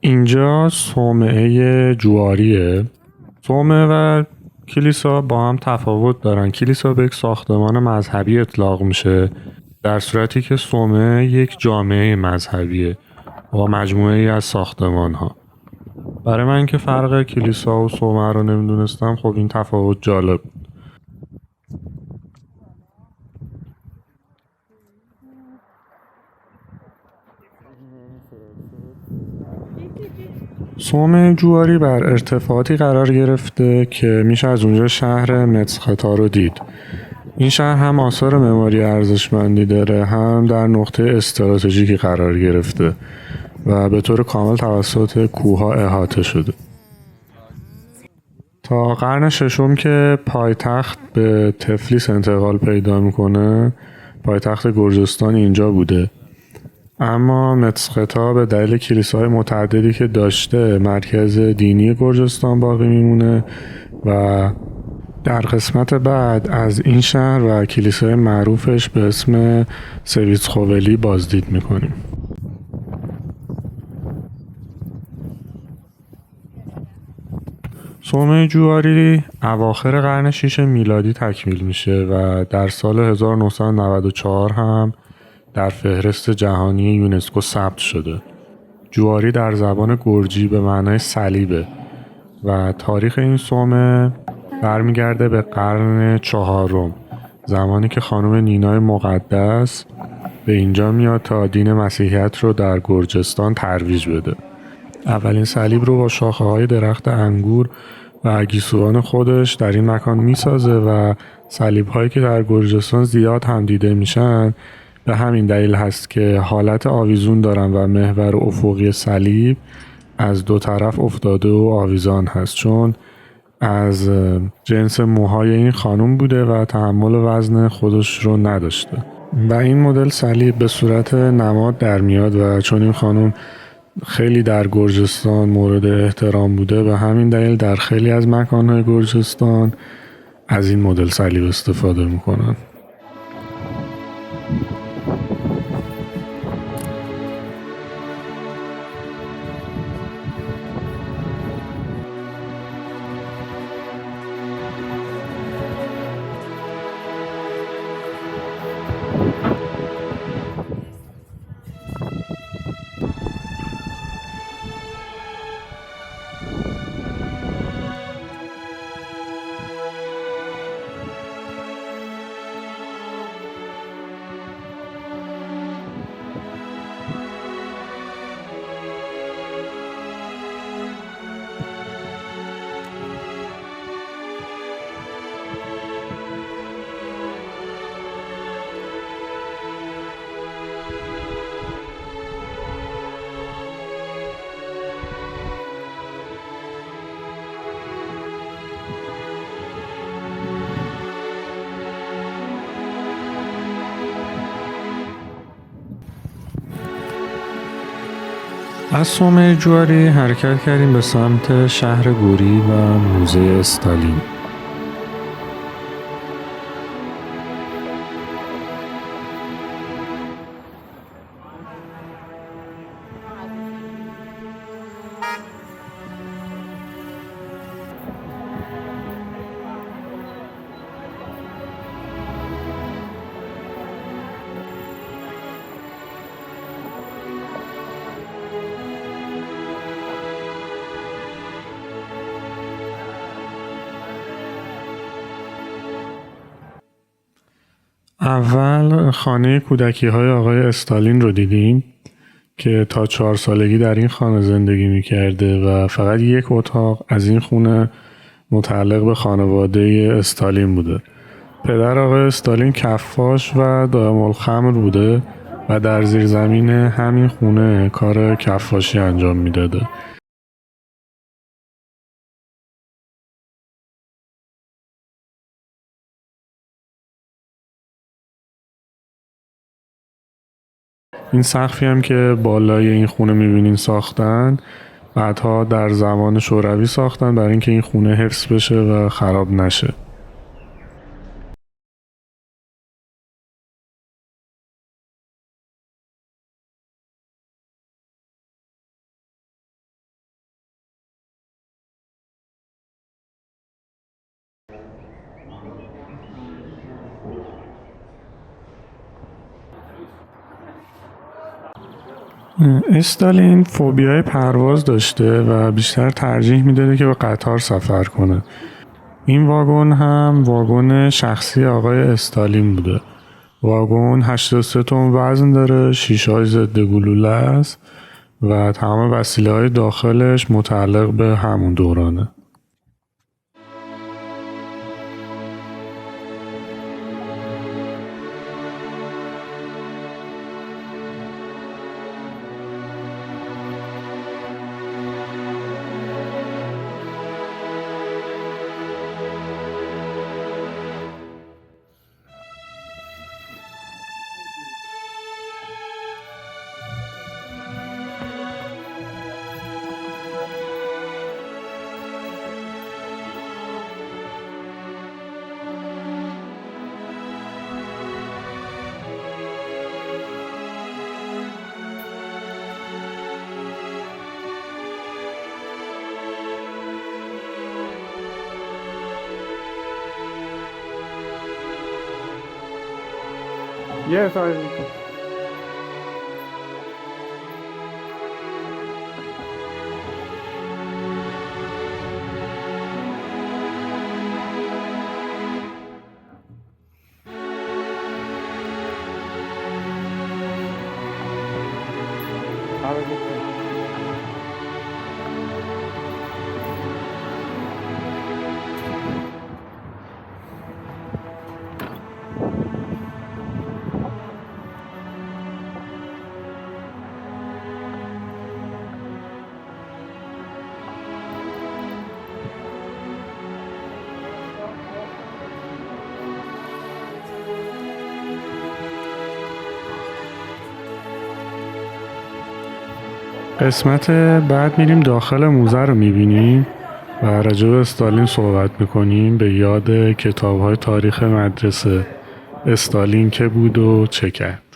اینجا صومعه جواریه. صومعه و کلیسا با هم تفاوت دارن. کلیسا به یک ساختمان مذهبی اطلاق میشه، در صورتی که صومعه یک جامعه مذهبیه با مجموعه ای از ساختمان ها. برای من که فرق کلیسا و صومعه رو نمیدونستم، خب این تفاوت جالب. صومعه جواری بر ارتفاعاتی قرار گرفته که میشه از اونجا شهر متسقطا رو دید. این شهر هم آثار معماری ارزشمندی داره، هم در نقطه استراتژیکی قرار گرفته و به طور کامل توسط کوه‌ها احاطه شده. تا قرن ششم که پایتخت به تفلیس انتقال پیدا میکنه، پایتخت گرجستان اینجا بوده، اما متسقطا به دلیل کلیساهای متعددی که داشته مرکز دینی گرجستان باقی میمونه و در قسمت بعد از این شهر و کلیسای معروفش به اسم سویتسخوولی بازدید میکنیم. صومعه جواری اواخر قرن 6 میلادی تکمیل میشه و در سال 1994 هم در فهرست جهانی یونسکو ثبت شده. جواری در زبان گرجی به معنای صلیبه و تاریخ این صومعه برمیگرده به قرن 4، زمانی که خانم نینای مقدس به اینجا میاد تا دین مسیحیت رو در گرجستان ترویج بده. اولین صلیب رو با شاخه‌های درخت انگور و گیسوان خودش در این مکان میسازه و صلیب‌هایی که در گرجستان زیاد هم دیده میشن به همین دلیل هست که حالت آویزون دارن و محور افقی صلیب از دو طرف افتاده و آویزان هست، چون از جنس موهای این خانم بوده و تحمل وزن خودش رو نداشته و این مدل صلیب به صورت نماد در میاد و چون این خانم خیلی در گرجستان مورد احترام بوده، به همین دلیل در خیلی از مکانهای گرجستان از این مدل صلیب استفاده میکنن. از صومعه جواری حرکت کردیم به سمت شهر گوری و موزه استالین. اول خانه کودکی‌های آقای استالین رو دیدیم که تا 4 سالگی در این خانه زندگی می‌کرده و فقط یک اتاق از این خونه متعلق به خانواده استالین بوده. پدر آقای استالین کفاش و دائم الخمر بوده و در زیرزمین همین خونه کار کفاشی انجام میداده. این سقفی هم که بالای این خونه میبینین ساختن، بعدها در زمان شوروی ساختن برای اینکه این خونه حفظ بشه و خراب نشه. استالین فوبیای پرواز داشته و بیشتر ترجیح میداده که به قطار سفر کنه. این واگن هم واگن شخصی آقای استالین بوده. واگن 83 تن وزن داره، شیشه‌های ضد گلوله است و تمام وسیله‌های داخلش متعلق به همون دورانه. Yes, I. Have a good day. قسمت بعد میریم داخل موزه رو میبینیم و راجع به استالین صحبت میکنیم، به یاد کتاب‌های تاریخ مدرسه. استالین که بود و چه کرد.